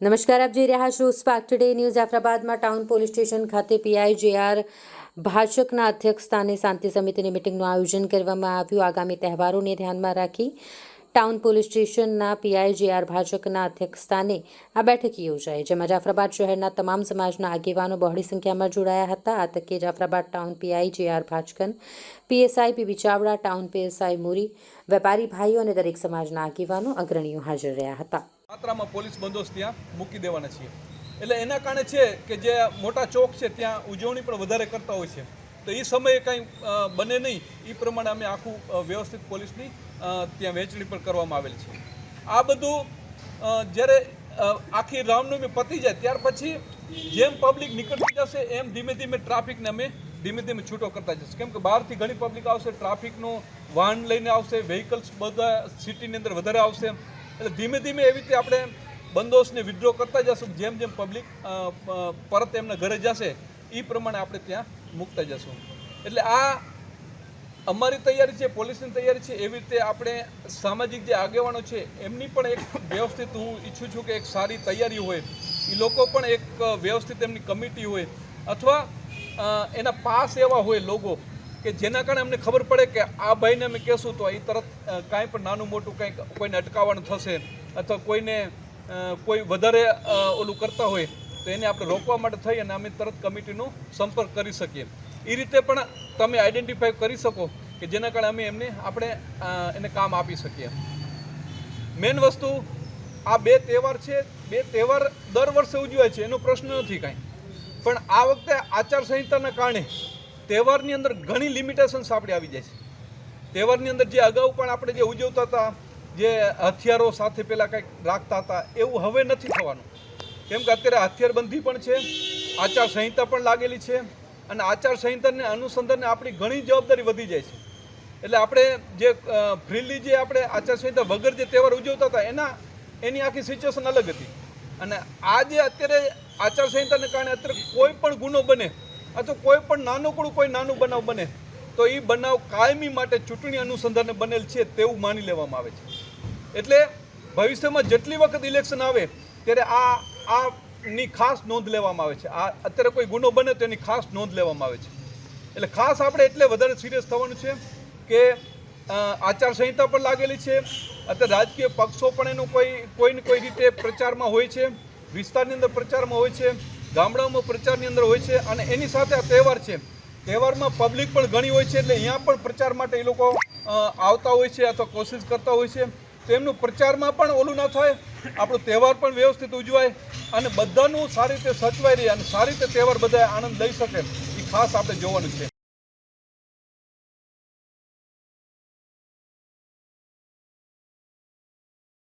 નમસ્કાર, આપ જોઈ રહ્યા છો સ્પાર્ક ટુડે ન્યૂઝ. જાફરાબાદમાં ટાઉન પોલીસ સ્ટેશન ખાતે PIJR ભાજપના અધ્યક્ષસ્થાને શાંતિ સમિતિની મિટિંગનું આયોજન કરવામાં આવ્યું. આગામી તહેવારોને ધ્યાનમાં રાખી ટાઉન પોલીસ સ્ટેશનના PIJR ભાજપના અધ્યક્ષસ્થાને આ બેઠક યોજાઈ, જેમાં જાફરાબાદ શહેરના તમામ સમાજના આગેવાનો બહોળી સંખ્યામાં જોડાયા હતા. આ તકે Jafrabad town PIJR ભાજકન PSI PB Chavda, town PSI Muri, વેપારી ભાઈઓ અને દરેક સમાજના આગેવાનો અગ્રણીઓ હાજર રહ્યા હતા. માત્રામાં પોલીસ બંદોબસ્ત ત્યાં મૂકી દેવાના છીએ. એટલે એના કારણે છે કે જે મોટા ચોક છે ત્યાં ઉજવણી પણ વધારે કરતા હોય છે, તો એ સમયે કંઈ બને નહીં એ પ્રમાણે અમે આખું વ્યવસ્થિત પોલીસની ત્યાં વહેંચણી પણ કરવામાં આવેલ છે. આ બધું જ્યારે આખી રામનવમી પતી જાય ત્યાર પછી જેમ પબ્લિક નીકળતી જશે એમ ધીમે ધીમે ટ્રાફિકને અમે ધીમે ધીમે છૂટો કરતા જશે. કેમ કે બહારથી ઘણી પબ્લિક આવશે, ટ્રાફિકનું વાહન લઈને આવશે, વ્હીકલ્સ બધા સિટીની અંદર વધારે આવશે. એટલે ધીમે ધીમે એવી રીતે આપણે બંદોબસ્તને વિથડ્રો કરતા જશું. જેમ જેમ પબ્લિક પરત એમના ઘરે જશે એ પ્રમાણે આપણે ત્યાં મૂકતા જશું. એટલે આ અમારી તૈયારી છે, પોલીસની તૈયારી છે. એવી રીતે આપણે સામાજિક જે આગેવાનો છે એમની પણ એક વ્યવસ્થિત, હું ઈચ્છું છું કે એક સારી તૈયારી હોય, એ લોકો પણ એક વ્યવસ્થિત એમની કમિટી હોય અથવા એના પાસ એવા હોય લોકો કે જેના કારણે અમને ખબર પડે કે આ ભાઈને અમે કહેશું તો એ તરત કાંઈ પણ નાનું મોટું કંઈક કોઈને અટકાવવાનું થશે અથવા કોઈને કોઈ વધારે ઓલું કરતા હોય તો એને આપણે રોકવા માટે થઈ અને અમે તરત કમિટીનો સંપર્ક કરી શકીએ. એ રીતે પણ તમે આઈડેન્ટિફાઈ કરી શકો કે જેના કારણે અમે આપણે એને કામ આપી શકીએ. મેઇન વસ્તુ આ બે તહેવાર છે. બે તહેવાર દર વર્ષે ઉજવાય છે, એનો પ્રશ્ન નથી કાંઈ, પણ આ વખતે આચારસંહિતાના કારણે તહેવારની અંદર ઘણી લિમિટેશન્સ આપણે આવી જાય છે. તહેવારની અંદર જે અગાઉ પણ આપણે જે ઉજવતા હતા, જે હથિયારો સાથે પહેલાં કંઈક રાખતા હતા, એવું હવે નથી થવાનું. કેમ કે અત્યારે હથિયારબંધી પણ છે, આચારસંહિતા પણ લાગેલી છે અને આચારસંહિતાને અનુસંધાને આપણી ઘણી જવાબદારી વધી જાય છે. એટલે આપણે જે ફ્રીલી જે આપણે આચારસંહિતા વગર જે તહેવાર ઉજવતા હતા એની આખી સિચ્યુએશન અલગ હતી. અને આ જે અત્યારે આચારસંહિતાને કારણે અત્યારે કોઈ પણ ગુનો બને અથવા કોઈ પણ નાનું બનાવ બને તો એ બનાવ કાયમી માટે ચૂંટણી અનુસંધાને બનેલ છે તેવું માની લેવામાં આવે છે. એટલે ભવિષ્યમાં જેટલી વખત ઇલેક્શન આવે ત્યારે આની ખાસ નોંધ લેવામાં આવે છે. આ અત્યારે કોઈ ગુનો બને તો એની ખાસ નોંધ લેવામાં આવે છે. એટલે ખાસ આપણે એટલે વધારે સિરિયસ થવાનું છે કે આચારસંહિતા પણ લાગેલી છે. અત્યારે રાજકીય પક્ષો પણ એનો કોઈને કોઈ રીતે પ્રચારમાં હોય છે, વિસ્તારની અંદર પ્રચારમાં હોય છે, ગામડાઓમાં પ્રચારની અંદર હોય છે. અને એની સાથે આ તહેવાર છે, તહેવારમાં પબ્લિક પણ ઘણી હોય છે. એટલે અહીંયા પણ પ્રચાર માટે એ લોકો આવતા હોય છે અથવા કોશિશ કરતા હોય છે. તો એમનું પ્રચારમાં પણ ઓલું ના થાય, આપણો તહેવાર પણ વ્યવસ્થિત ઉજવાય અને બધાનું સારી રીતે સચવાઈ રહે અને સારી રીતે તહેવાર બધા આનંદ લઈ શકે, એ ખાસ આપણે જોવાનું છે.